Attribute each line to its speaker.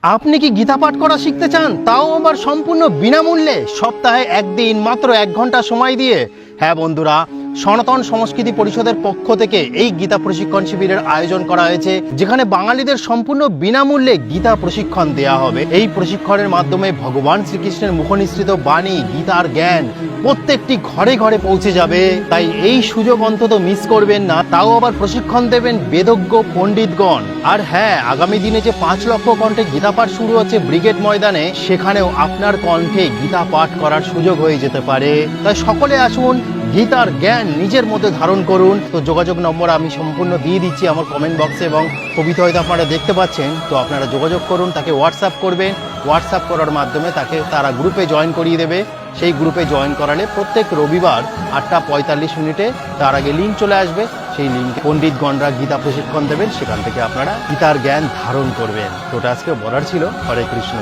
Speaker 1: আপনি কি গীতা পাঠ করা শিখতে চান, তাও আবার সম্পূর্ণ বিনামূল্যে, সপ্তাহে একদিন মাত্র 1 ঘন্টা সময় দিয়ে? হ্যাঁ বন্ধুরা, সনাতন সংস্কৃতি পরিষদের পক্ষ থেকে এই গীতা প্রশিক্ষণ শিবিরের আয়োজন করা হয়েছে, যেখানে বাঙালিদের সম্পূর্ণ বিনামূল্যে গীতা প্রশিক্ষণ দেওয়া হবে। এই প্রশিক্ষণের মাধ্যমে ভগবান শ্রীকৃষ্ণের মুখনিসৃত বাণী, গীতার জ্ঞান প্রত্যেকটি ঘরে ঘরে পৌঁছে যাবে। তাই এই সুযোগ অন্তত মিস করবেন না। তাও আবার প্রশিক্ষণ দেবেন বেদজ্ঞ পণ্ডিতগণ। আর হ্যাঁ, আগামী দিনে যে 5 লক্ষ কণ্ঠে গীতা পাঠ শুরু হচ্ছে ব্রিগেড ময়দানে, সেখানেও আপনার কণ্ঠে গীতা পাঠ করার সুযোগ হয়ে যেতে পারে। তাই সকলে আসুন, গীতার জ্ঞান নিজের মধ্যে ধারণ করুন। তো যোগাযোগ নম্বর আমি সম্পূর্ণ দিয়ে দিচ্ছি আমার কমেন্ট বক্সে, এবং কবিতা হয়তো আপনারা দেখতে পাচ্ছেন। তো আপনারা যোগাযোগ করুন, তাকে হোয়াটসঅ্যাপ করবেন। হোয়াটসঅ্যাপ করার মাধ্যমে তারা গ্রুপে জয়েন করিয়ে দেবে। সেই গ্রুপে জয়েন করালে প্রত্যেক রবিবার 8:45 তার আগে লিঙ্ক চলে আসবে। সেই লিঙ্কে পণ্ডিতগণরা গীতা প্রশিক্ষণ দেবেন, সেখান থেকে আপনারা গীতার জ্ঞান ধারণ করবেন। তো ওটা আজকে বলার ছিল। হরে কৃষ্ণ।